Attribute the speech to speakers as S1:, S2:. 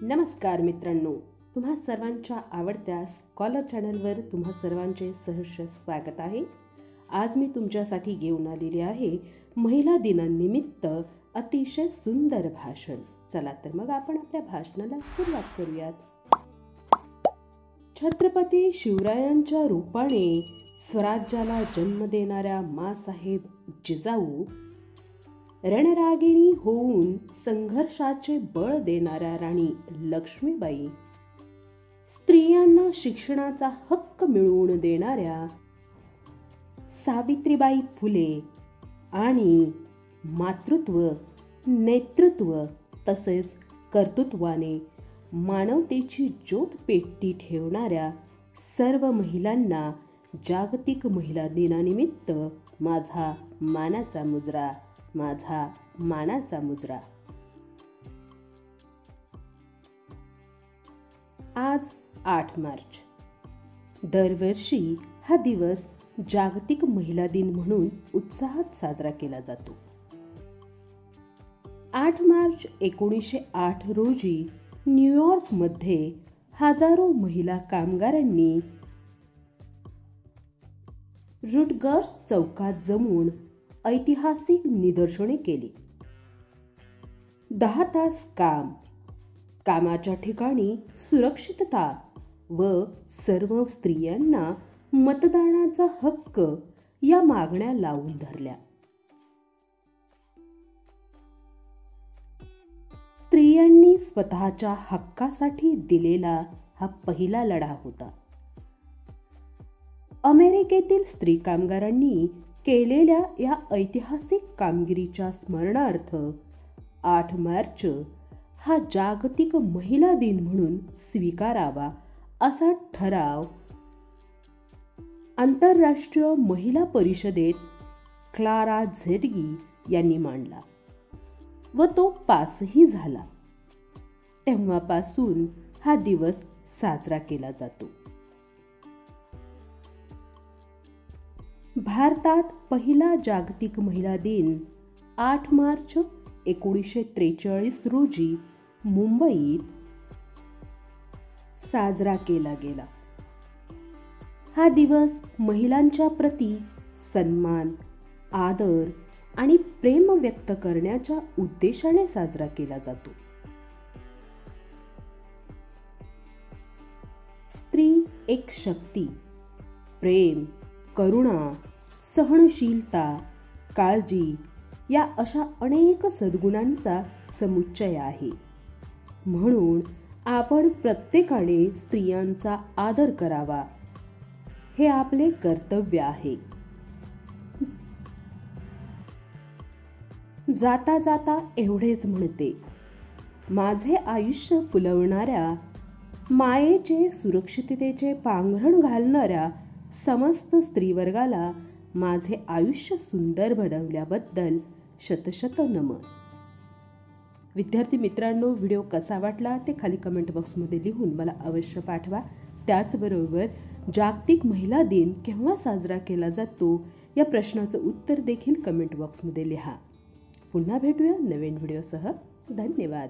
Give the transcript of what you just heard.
S1: नमस्कार मित्रांनो, तुम्हा सर्वांच्या आवडत्या स्कॉलर चॅनलवर तुम्हा सर्वांचे सहर्ष स्वागत आहे. आज मी तुमच्यासाठी घेऊन आलेले आहे महिला दिनानिमित्त अतिशय सुंदर भाषण. चला तर मग आपण आपल्या भाषणाला सुरुवात करूयात. छत्रपती शिवरायांच्या रूपाने स्वराज्याला जन्म देणाऱ्या माँसाहेब जिजाऊ, रणरागिणी होऊन संघर्षाचे बळ देणाऱ्या राणी लक्ष्मीबाई, स्त्रियांना शिक्षणाचा हक्क मिळवून देणाऱ्या सावित्रीबाई फुले आणि मातृत्व, नेतृत्व तसेच कर्तृत्वाने मानवतेची ज्योत पेटती ठेवणाऱ्या सर्व महिलांना जागतिक महिला दिनानिमित्त माझा मानाचा मुजरा, माझा मानाचा मुजरा. आज 8 मार्च. दरवर्षी हा दिवस जागतिक महिला दिन म्हणून उत्साहात साजरा केला जातो. 8 मार्च 1908 रोजी न्यूयॉर्कमध्ये हजारो महिला कामगारांनी रुटगर्स चौकात जमून ऐतिहासिक निदर्शने केली. 10 तास काम, कामाच्या ठिकाणी सुरक्षितता व सर्व स्त्रियांना मतदानाचा हक्क या मागण्या लावून धरल्या. स्त्रियांनी स्वतःच्या हक्कासाठी दिलेला हा पहिला लढा होता. अमेरिकेतील स्त्री कामगारांनी केलेल्या या ऐतिहासिक कामगिरीच्या स्मरणार्थ 8 मार्च हा जागतिक महिला दिन म्हणून स्वीकारावा असा ठराव आंतरराष्ट्रीय महिला परिषदेत क्लारा झेटगी यांनी मांडला व तो पासही झाला. तेव्हापासून हा दिवस साजरा केला जातो. भारतात पहिला जागतिक महिला दिन 8 मार्च 1943 रोजी मुंबईत साजरा केला गेला. हा दिवस महिलांच्या प्रती सन्मान, आदर आणि प्रेम व्यक्त करण्याच्या उद्देशाने साजरा केला जातो. स्त्री एक शक्ती, प्रेम, करुणा, सहनशीलता, काळजी या अशा अनेक सद्गुणांचा समुच्चय आहे. म्हणून आपण प्रत्येकाने स्त्रियांचा आदर करावा, हे आपले कर्तव्य आहे. जाता जाता एवढेच म्हणते, माझे आयुष्य फुलवणाऱ्या, मायेचे सुरक्षिततेचे पांघरण घालणाऱ्या समस्त स्त्रीवर्गाला माझे आयुष्य सुंदर बनवल्याबद्दल शतशत नमन. विद्यार्थी मित्रांनो, व्हिडिओ कसा वाटला ते खाली कमेंट बॉक्समध्ये लिहून मला अवश्य पाठवा. त्याचबरोबर जागतिक महिला दिन केव्हा साजरा केला जातो या प्रश्नाचं उत्तर देखील कमेंट बॉक्समध्ये लिहा. पुन्हा भेटूया नवीन व्हिडिओसह. धन्यवाद.